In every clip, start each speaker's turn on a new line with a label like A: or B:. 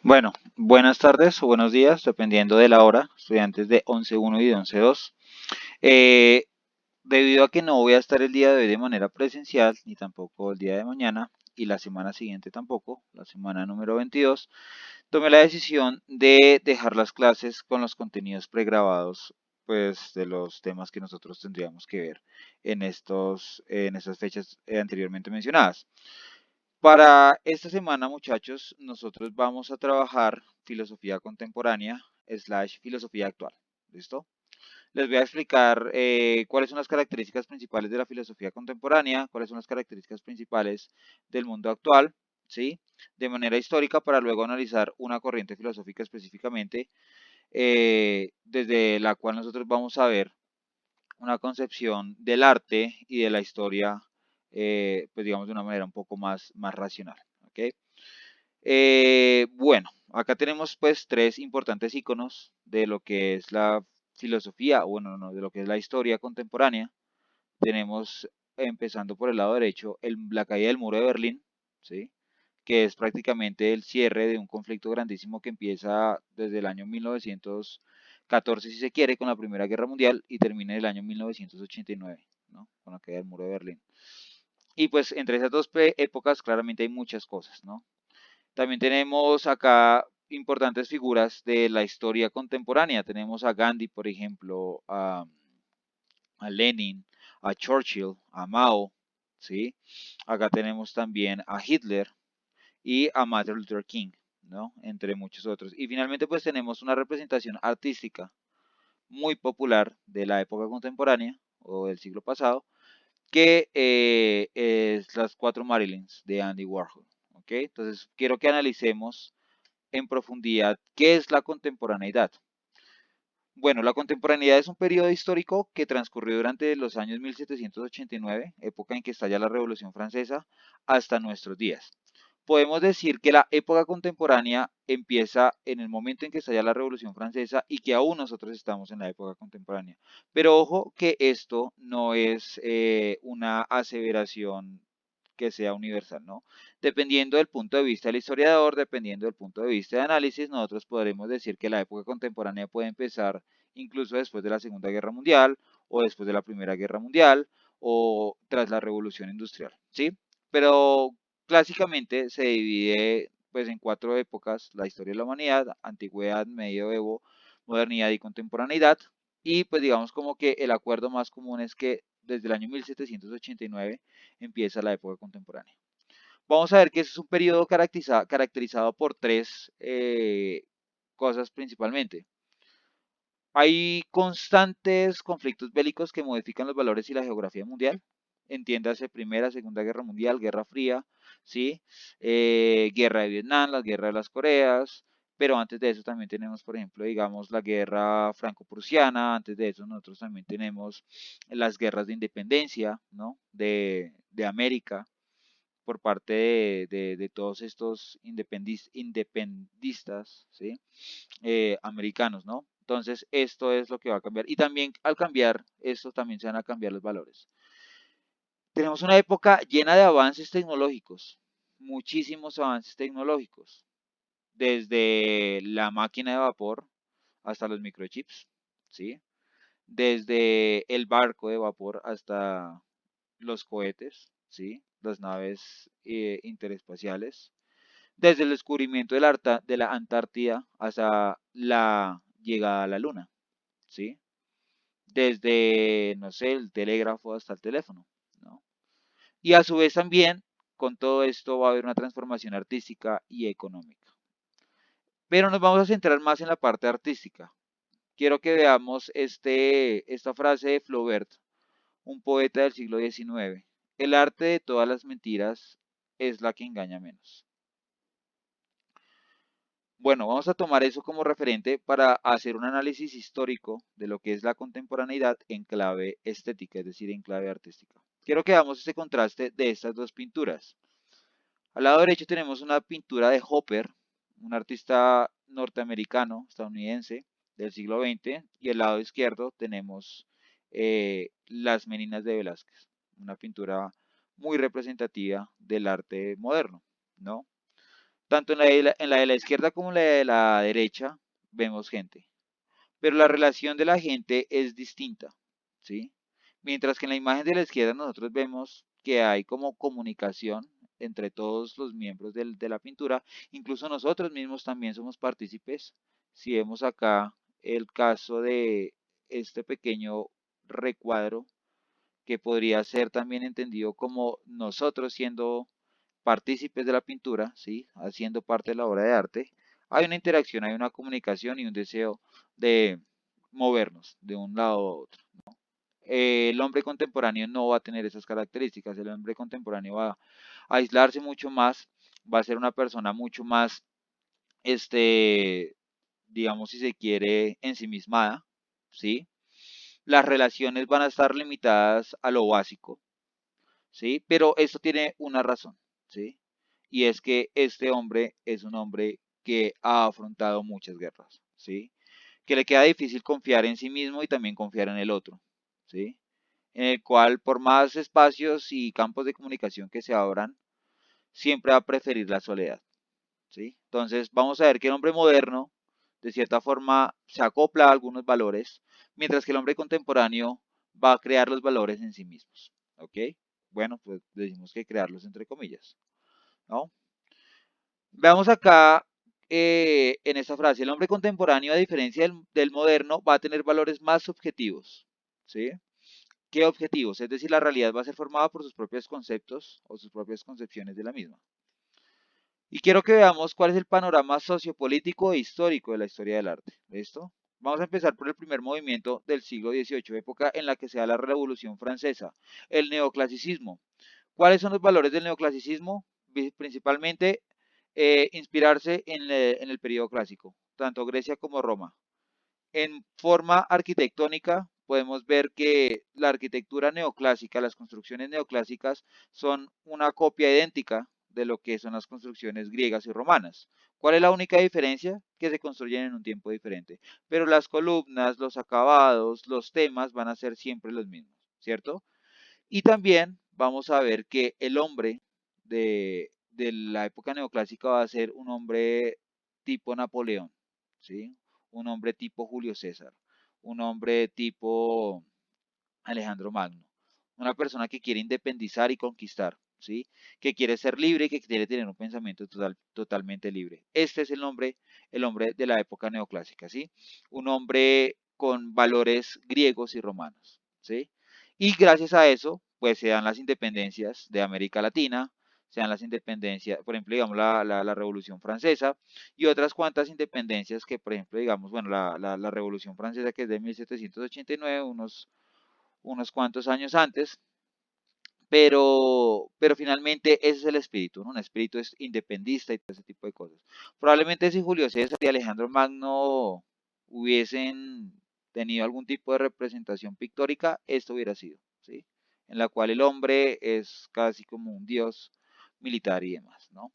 A: Bueno, buenas tardes o buenos días, dependiendo de la hora, estudiantes de 11.1 y de 11.2. Eh, Debido a que no voy a estar el día de hoy de manera presencial, ni tampoco el día de mañana, y la semana siguiente tampoco, la semana número 22, tomé la decisión de dejar las clases con los contenidos pregrabados, pues de los temas que nosotros tendríamos que ver en estas fechas anteriormente mencionadas. Para esta semana, muchachos, nosotros vamos a trabajar filosofía contemporánea slash filosofía actual. ¿Listo? Les voy a explicar cuáles son las características principales de la filosofía contemporánea, cuáles son las características principales del mundo actual, ¿sí? De manera histórica para luego analizar una corriente filosófica específicamente, desde la cual nosotros vamos a ver una concepción del arte y de la historia, pues digamos de una manera un poco más racional. ¿Ok? Bueno, acá tenemos pues tres importantes iconos de lo que es la filosofía, bueno, no, de lo que es la historia contemporánea. Tenemos, empezando por el lado derecho, la caída del muro de Berlín, ¿sí? Que es prácticamente el cierre de un conflicto grandísimo que empieza desde el año 1914, si se quiere, con la Primera Guerra Mundial y termina en el año 1989, ¿no? Con la caída del muro de Berlín. Y pues entre esas dos épocas claramente hay muchas cosas, ¿no? También tenemos acá importantes figuras de la historia contemporánea. Tenemos a Gandhi, por ejemplo, a Lenin, a Churchill, a Mao, ¿sí? Acá tenemos también a Hitler y a Martin Luther King, ¿no? Entre muchos otros. Y finalmente pues tenemos una representación artística muy popular de la época contemporánea o del siglo pasado, que es las cuatro Marilyns de Andy Warhol. ¿Ok? Entonces quiero que analicemos en profundidad qué es la contemporaneidad. Bueno, la contemporaneidad es un periodo histórico que transcurrió durante los años 1789, época en que estalla la Revolución Francesa, hasta nuestros días. Podemos decir que la época contemporánea empieza en el momento en que estalla la Revolución Francesa y que aún nosotros estamos en la época contemporánea. Pero ojo que esto no es una aseveración que sea universal, ¿no? Dependiendo del punto de vista del historiador, dependiendo del punto de vista de análisis, nosotros podremos decir que la época contemporánea puede empezar incluso después de la Segunda Guerra Mundial o después de la Primera Guerra Mundial o tras la Revolución Industrial, ¿sí? Pero clásicamente se divide pues en cuatro épocas: la historia de la humanidad, antigüedad, medioevo, modernidad y contemporaneidad. Y pues digamos como que el acuerdo más común es que desde el año 1789 empieza la época contemporánea. Vamos a ver que ese es un periodo caracterizado por tres cosas principalmente. Hay constantes conflictos bélicos que modifican los valores y la geografía mundial. Entiéndase Primera, Segunda Guerra Mundial, Guerra Fría, ¿sí? Guerra de Vietnam, la Guerra de las Coreas, pero antes de eso también tenemos, por ejemplo, digamos, la Guerra Franco-Prusiana. Antes de eso nosotros también tenemos las guerras de independencia, ¿no? De América por parte de todos estos independistas, ¿sí? Americanos, ¿no? Entonces, esto es lo que va a cambiar. Y también al cambiar esto, también se van a cambiar los valores. Tenemos una época llena de avances tecnológicos, muchísimos avances tecnológicos, desde la máquina de vapor hasta los microchips, ¿sí? Desde el barco de vapor hasta los cohetes, ¿sí? Las naves interespaciales, desde el descubrimiento de la Antártida hasta la llegada a la Luna, ¿sí? Desde, no sé, el telégrafo hasta el teléfono, ¿no? Y a su vez también, con todo esto va a haber una transformación artística y económica. Pero nos vamos a centrar más en la parte artística. Quiero que veamos esta frase de Flaubert, un poeta del siglo XIX. El arte de todas las mentiras es la que engaña menos. Bueno, vamos a tomar eso como referente para hacer un análisis histórico de lo que es la contemporaneidad en clave estética, es decir, en clave artística. Quiero que veamos este contraste de estas dos pinturas. Al lado derecho tenemos una pintura de Hopper, un artista norteamericano, estadounidense, del siglo XX, y al lado izquierdo tenemos Las Meninas de Velázquez, una pintura muy representativa del arte moderno, ¿no? Tanto en la de la izquierda como en la de la derecha vemos gente, pero la relación de la gente es distinta, ¿sí? Mientras que en la imagen de la izquierda nosotros vemos que hay como comunicación entre todos los miembros de la pintura, incluso nosotros mismos también somos partícipes. Si vemos acá el caso de este pequeño recuadro, que podría ser también entendido como nosotros siendo partícipes de la pintura, ¿sí? Haciendo parte de la obra de arte, hay una interacción, hay una comunicación y un deseo de movernos de un lado a otro. El hombre contemporáneo no va a tener esas características, el hombre contemporáneo va a aislarse mucho más, va a ser una persona mucho más, este, digamos si se quiere, ensimismada, ¿sí? Las relaciones van a estar limitadas a lo básico, ¿sí? Pero esto tiene una razón, ¿sí? Y es que este hombre es un hombre que ha afrontado muchas guerras, ¿sí? Que le queda difícil confiar en sí mismo y también confiar en el otro, ¿sí? En el cual por más espacios y campos de comunicación que se abran, siempre va a preferir la soledad, ¿sí? Entonces vamos a ver que el hombre moderno, de cierta forma, se acopla a algunos valores, mientras que el hombre contemporáneo va a crear los valores en sí mismos, ¿ok? Bueno, pues decimos que crearlos entre comillas, ¿no? Veamos acá en esta frase, el hombre contemporáneo, a diferencia del moderno, va a tener valores más subjetivos, ¿sí? ¿Qué objetivos? Es decir, la realidad va a ser formada por sus propios conceptos o sus propias concepciones de la misma. Y quiero que veamos cuál es el panorama sociopolítico e histórico de la historia del arte. ¿Listo? Vamos a empezar por el primer movimiento del siglo XVIII, época en la que se da la Revolución Francesa, el neoclasicismo. ¿Cuáles son los valores del neoclasicismo? Principalmente inspirarse en el periodo clásico, tanto Grecia como Roma. En forma arquitectónica podemos ver que la arquitectura neoclásica, las construcciones neoclásicas son una copia idéntica de lo que son las construcciones griegas y romanas. ¿Cuál es la única diferencia? Que se construyen en un tiempo diferente. Pero las columnas, los acabados, los temas van a ser siempre los mismos, ¿cierto? Y también vamos a ver que el hombre de la época neoclásica va a ser un hombre tipo Napoleón, ¿sí? Un hombre tipo Julio César, un hombre tipo Alejandro Magno, una persona que quiere independizar y conquistar, ¿sí? Que quiere ser libre y que quiere tener un pensamiento totalmente libre. Este es el hombre de la época neoclásica, ¿sí? Un hombre con valores griegos y romanos, ¿sí? Y gracias a eso, pues se dan las independencias de América Latina, se dan las independencias, por ejemplo, digamos la Revolución Francesa y otras cuantas independencias que, por ejemplo, digamos, bueno, la Revolución Francesa que es de 1789, unos cuantos años antes, pero finalmente ese es el espíritu, ¿no? Un espíritu es independista y todo ese tipo de cosas. Probablemente si Julio César y Alejandro Magno hubiesen tenido algún tipo de representación pictórica, esto hubiera sido, ¿sí? En la cual el hombre es casi como un dios militar y demás, ¿no?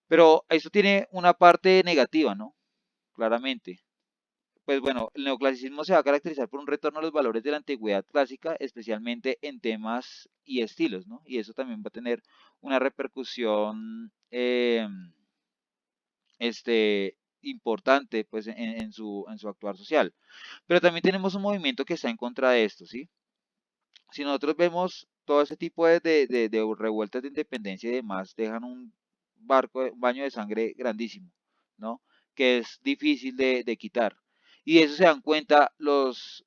A: Pero esto tiene una parte negativa, ¿no? Claramente. Pues bueno, el neoclasicismo se va a caracterizar por un retorno a los valores de la antigüedad clásica, especialmente en temas y estilos, ¿no? Y eso también va a tener una repercusión importante pues, en su actuar social. Pero también tenemos un movimiento que está en contra de esto, ¿sí? Si nosotros vemos todo ese tipo de revueltas de independencia y demás, dejan un baño de sangre grandísimo, ¿no? Que es difícil de quitar. Y de eso se dan cuenta los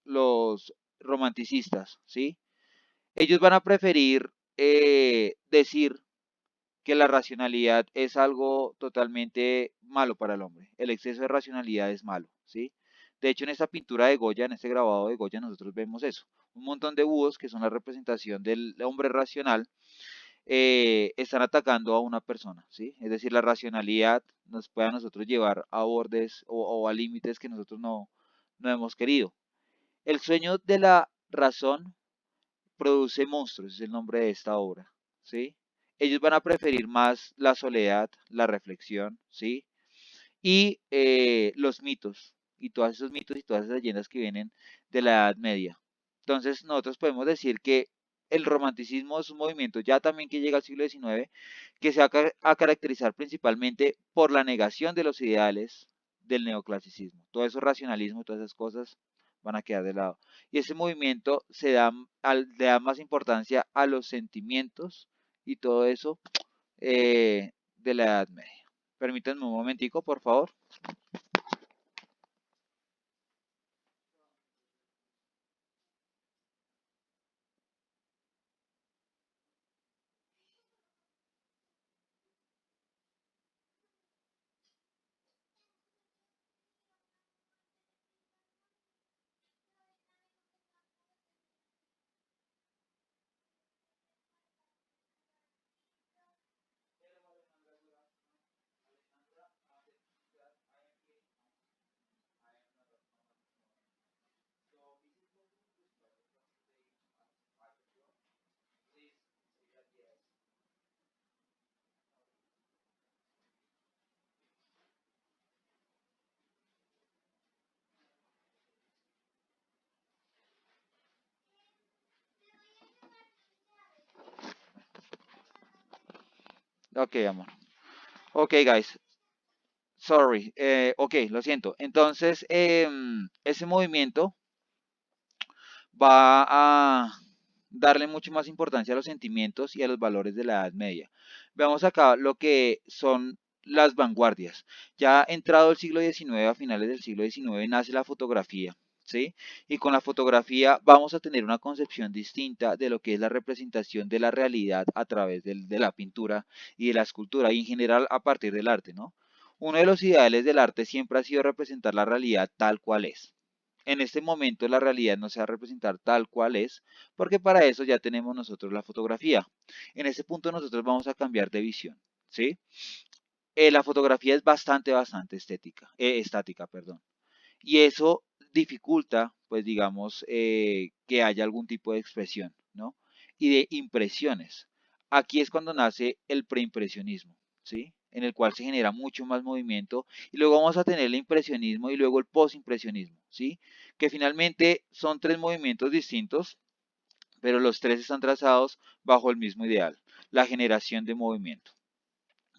A: romanticistas, ¿sí? Ellos van a preferir decir que la racionalidad es algo totalmente malo para el hombre. El exceso de racionalidad es malo, ¿sí? De hecho, en esta pintura de Goya, en este grabado de Goya, nosotros vemos eso. Un montón de búhos, que son la representación del hombre racional, están atacando a una persona, ¿sí? Es decir, la racionalidad nos puede a nosotros llevar a bordes o a límites que nosotros no hemos querido. El sueño de la razón produce monstruos, es el nombre de esta obra, ¿sí? Ellos van a preferir más la soledad, la reflexión, ¿sí? Y los mitos, y todos esos mitos y todas esas leyendas que vienen de la Edad Media. Entonces, nosotros podemos decir que el romanticismo es un movimiento ya también que llega al siglo XIX, que se va a caracterizar principalmente por la negación de los ideales del neoclasicismo. Todo eso racionalismo, todas esas cosas van a quedar de lado. Y ese movimiento le da más importancia a los sentimientos y todo eso de la Edad Media. Permítanme un momentico, por favor. Ok, amor. Ok, guys. Sorry. Ok, lo siento. Entonces, ese movimiento va a darle mucho más importancia a los sentimientos y a los valores de la Edad Media. Veamos acá lo que son las vanguardias. Ya entrado el siglo XIX, a finales del siglo XIX, nace la fotografía. ¿Sí? Y con la fotografía vamos a tener una concepción distinta de lo que es la representación de la realidad a través de la pintura y de la escultura y en general a partir del arte, ¿no? Uno de los ideales del arte siempre ha sido representar la realidad tal cual es. En este momento la realidad no se va a representar tal cual es, porque para eso ya tenemos nosotros la fotografía. En este punto nosotros vamos a cambiar de visión, ¿sí? La fotografía es bastante estática, perdón. Y eso dificulta, pues digamos, que haya algún tipo de expresión, ¿no? Y de impresiones. Aquí es cuando nace el preimpresionismo, ¿sí? En el cual se genera mucho más movimiento y luego vamos a tener el impresionismo y luego el postimpresionismo, ¿sí? Que finalmente son tres movimientos distintos, pero los tres están trazados bajo el mismo ideal, la generación de movimiento.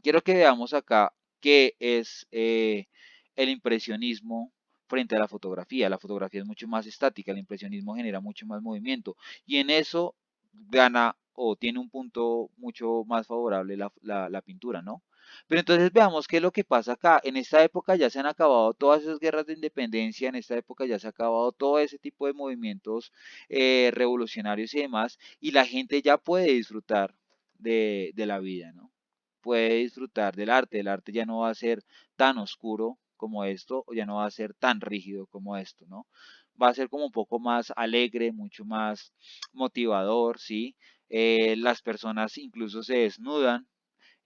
A: Quiero que veamos acá qué es el impresionismo frente a la fotografía. La fotografía es mucho más estática, el impresionismo genera mucho más movimiento y en eso gana o tiene un punto mucho más favorable la pintura, ¿no? Pero entonces veamos qué es lo que pasa acá. En esta época ya se han acabado todas esas guerras de independencia, en esta época ya se ha acabado todo ese tipo de movimientos revolucionarios y demás, y la gente ya puede disfrutar de la vida, ¿no? Puede disfrutar del arte. El arte ya no va a ser tan oscuro como esto, o ya no va a ser tan rígido como esto, ¿no? Va a ser como un poco más alegre, mucho más motivador, ¿sí? Las personas incluso se desnudan,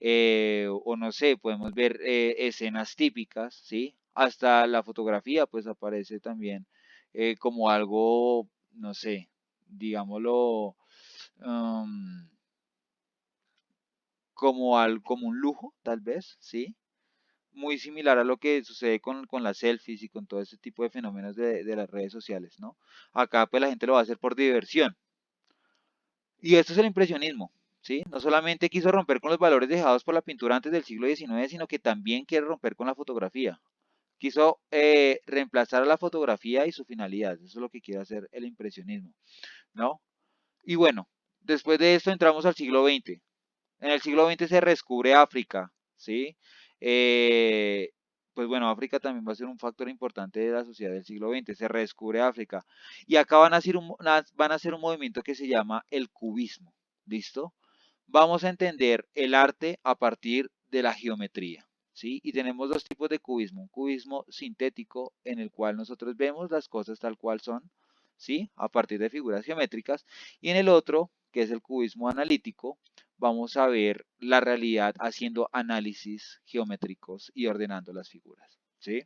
A: o no sé, podemos ver escenas típicas, ¿sí? Hasta la fotografía, pues aparece también como algo, no sé, digámoslo, um, como un lujo, tal vez, ¿sí? Muy similar a lo que sucede con las selfies y con todo ese tipo de fenómenos de las redes sociales, ¿no? Acá pues la gente lo va a hacer por diversión. Y esto es el impresionismo, ¿sí? No solamente quiso romper con los valores dejados por la pintura antes del siglo XIX, sino que también quiere romper con la fotografía. Quiso reemplazar a la fotografía y su finalidad. Eso es lo que quiere hacer el impresionismo, ¿no? Y bueno, después de esto entramos al siglo XX. En el siglo XX se descubre África, ¿sí? Eh, pues bueno, África también va a ser un factor importante de la sociedad del siglo XX, se redescubre África. Y acá van a hacer un movimiento que se llama el cubismo, ¿listo? Vamos a entender el arte a partir de la geometría, ¿sí? Y tenemos dos tipos de cubismo, un cubismo sintético en el cual nosotros vemos las cosas tal cual son, ¿sí? A partir de figuras geométricas, y en el otro, que es el cubismo analítico, vamos a ver la realidad haciendo análisis geométricos y ordenando las figuras, ¿sí?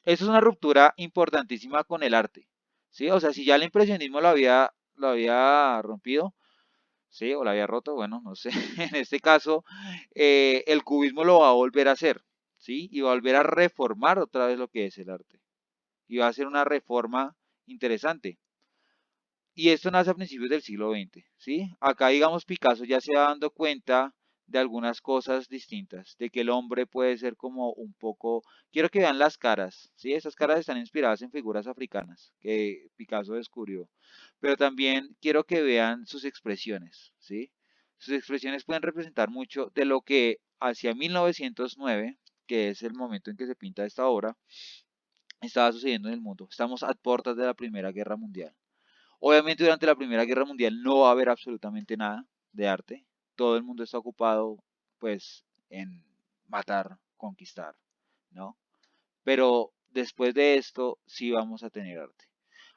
A: Eso es una ruptura importantísima con el arte, ¿sí? O sea, si ya el impresionismo lo había rompido, ¿sí? O lo había roto, bueno, no sé. En este caso, el cubismo lo va a volver a hacer, ¿sí? Y va a volver a reformar otra vez lo que es el arte. Y va a ser una reforma interesante. Y esto nace a principios del siglo XX, ¿sí? Acá, digamos, Picasso ya se va dando cuenta de algunas cosas distintas, de que el hombre puede ser como un poco... Quiero que vean las caras, ¿sí? Esas caras están inspiradas en figuras africanas que Picasso descubrió. Pero también quiero que vean sus expresiones, ¿sí? Sus expresiones pueden representar mucho de lo que hacia 1909, que es el momento en que se pinta esta obra, estaba sucediendo en el mundo. Estamos a puertas de la Primera Guerra Mundial. Obviamente durante la Primera Guerra Mundial no va a haber absolutamente nada de arte. Todo el mundo está ocupado pues en matar, conquistar, ¿no? Pero después de esto sí vamos a tener arte.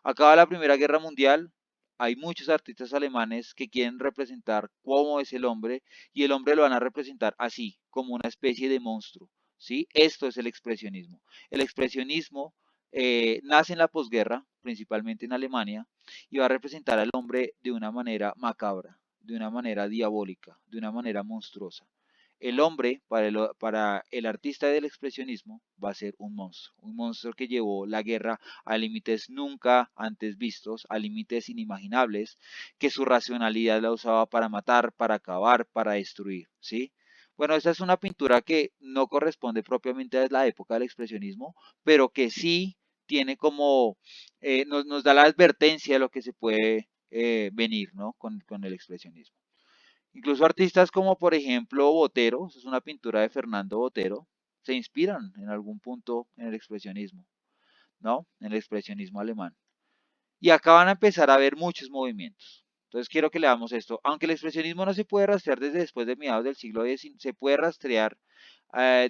A: Acaba la Primera Guerra Mundial, hay muchos artistas alemanes que quieren representar cómo es el hombre y el hombre lo van a representar así, como una especie de monstruo, ¿sí? Esto es el expresionismo. El expresionismo nace en la posguerra, principalmente en Alemania, y va a representar al hombre de una manera macabra, de una manera diabólica, de una manera monstruosa. El hombre, para el artista del expresionismo, va a ser un monstruo que llevó la guerra a límites nunca antes vistos, a límites inimaginables, que su racionalidad la usaba para matar, para acabar, para destruir, ¿sí? Bueno, esta es una pintura que no corresponde propiamente a la época del expresionismo, pero que sí tiene como, nos da la advertencia de lo que se puede venir, ¿no? Con el expresionismo. Incluso artistas como por ejemplo Botero, es una pintura de Fernando Botero, se inspiran en algún punto en el expresionismo, ¿no? En el expresionismo alemán. Y acá van a empezar a ver muchos movimientos. Entonces quiero que leamos esto. Aunque el expresionismo no se puede rastrear desde después de mediados del siglo XIX, se puede rastrear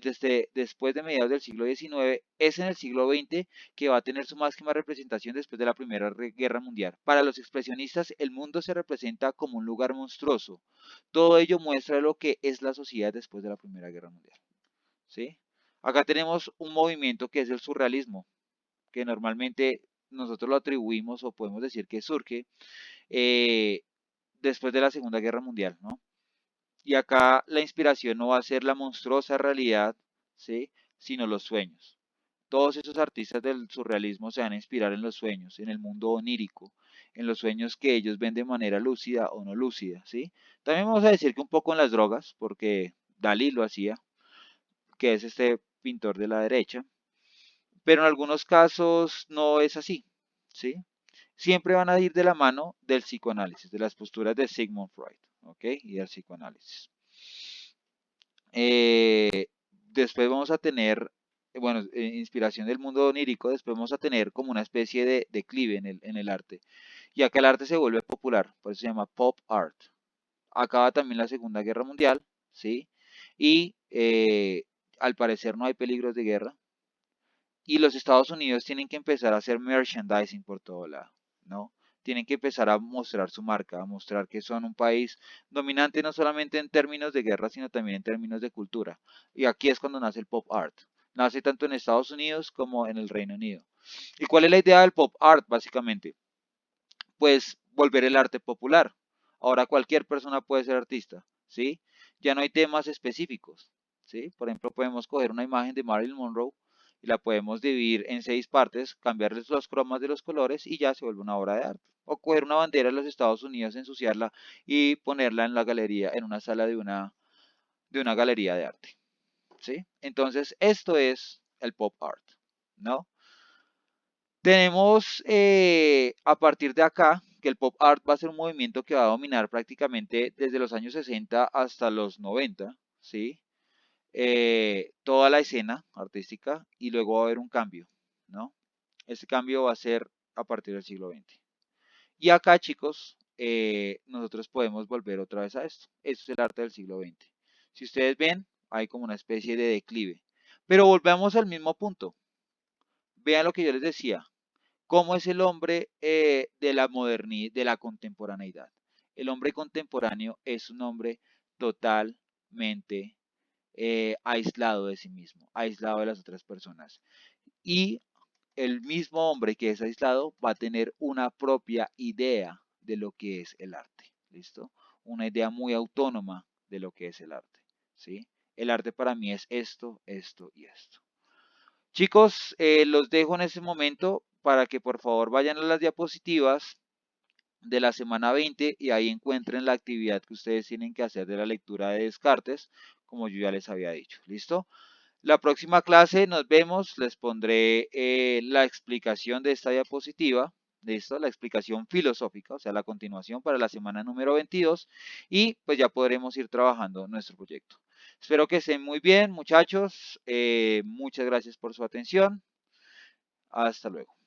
A: desde después de mediados del siglo XIX, es en el siglo XX que va a tener su máxima representación después de la Primera Guerra Mundial. Para los expresionistas, el mundo se representa como un lugar monstruoso. Todo ello muestra lo que es la sociedad después de la Primera Guerra Mundial. ¿Sí? Acá tenemos un movimiento que es el surrealismo, que normalmente nosotros lo atribuimos o podemos decir que surge eh, después de la Segunda Guerra Mundial, ¿no? Y acá la inspiración no va a ser la monstruosa realidad, ¿sí? Sino los sueños. Todos esos artistas del surrealismo se van a inspirar en los sueños, en el mundo onírico, en los sueños que ellos ven de manera lúcida o no lúcida, ¿sí? También vamos a decir que un poco en las drogas, porque Dalí lo hacía, que es este pintor de la derecha, pero en algunos casos no es así, ¿sí? Siempre van a ir de la mano del psicoanálisis, de las posturas de Sigmund Freud, ¿ok? Y del psicoanálisis. Después vamos a tener, bueno, inspiración del mundo onírico, después vamos a tener como una especie de declive en el arte. Y acá el arte se vuelve popular, por eso se llama pop art. Acaba también la Segunda Guerra Mundial, ¿sí? Y al parecer no hay peligros de guerra, y los Estados Unidos tienen que empezar a hacer merchandising por todo lado, ¿no? Tienen que empezar a mostrar su marca, a mostrar que son un país dominante no solamente en términos de guerra, sino también en términos de cultura. Y aquí es cuando nace el pop art. Nace tanto en Estados Unidos como en el Reino Unido. ¿Y cuál es la idea del pop art, básicamente? Pues volver el arte popular. Ahora cualquier persona puede ser artista, ¿sí? Ya no hay temas específicos, ¿sí? Por ejemplo, podemos coger una imagen de Marilyn Monroe y la podemos dividir en 6 partes, cambiarles los cromas de los colores y ya se vuelve una obra de arte. O coger una bandera de los Estados Unidos, ensuciarla y ponerla en la galería, en una sala de una galería de arte, ¿sí? Entonces, esto es el pop art, ¿no? Tenemos a partir de acá que el pop art va a ser un movimiento que va a dominar prácticamente desde los años 60 hasta los 90, ¿sí? Toda la escena artística y luego va a haber un cambio, ¿no? Este cambio va a ser a partir del siglo XX. Y acá, chicos, nosotros podemos volver otra vez a esto. Esto es el arte del siglo XX. Si ustedes ven, hay como una especie de declive. Pero volvemos al mismo punto. Vean lo que yo les decía. ¿Cómo es el hombre de la modernidad, de la contemporaneidad? El hombre contemporáneo es un hombre totalmente aislado de sí mismo, aislado de las otras personas. Y el mismo hombre que es aislado va a tener una propia idea de lo que es el arte. ¿Listo? Una idea muy autónoma de lo que es el arte. ¿Sí? El arte para mí es esto, esto y esto. Chicos, los dejo en ese momento para que por favor vayan a las diapositivas de la semana 20 y ahí encuentren la actividad que ustedes tienen que hacer de la lectura de Descartes, como yo ya les había dicho. ¿Listo? La próxima clase nos vemos, les pondré la explicación de esta diapositiva, ¿listo? La explicación filosófica, o sea, la continuación para la semana número 22 y pues ya podremos ir trabajando nuestro proyecto. Espero que estén muy bien, muchachos. Muchas gracias por su atención. Hasta luego.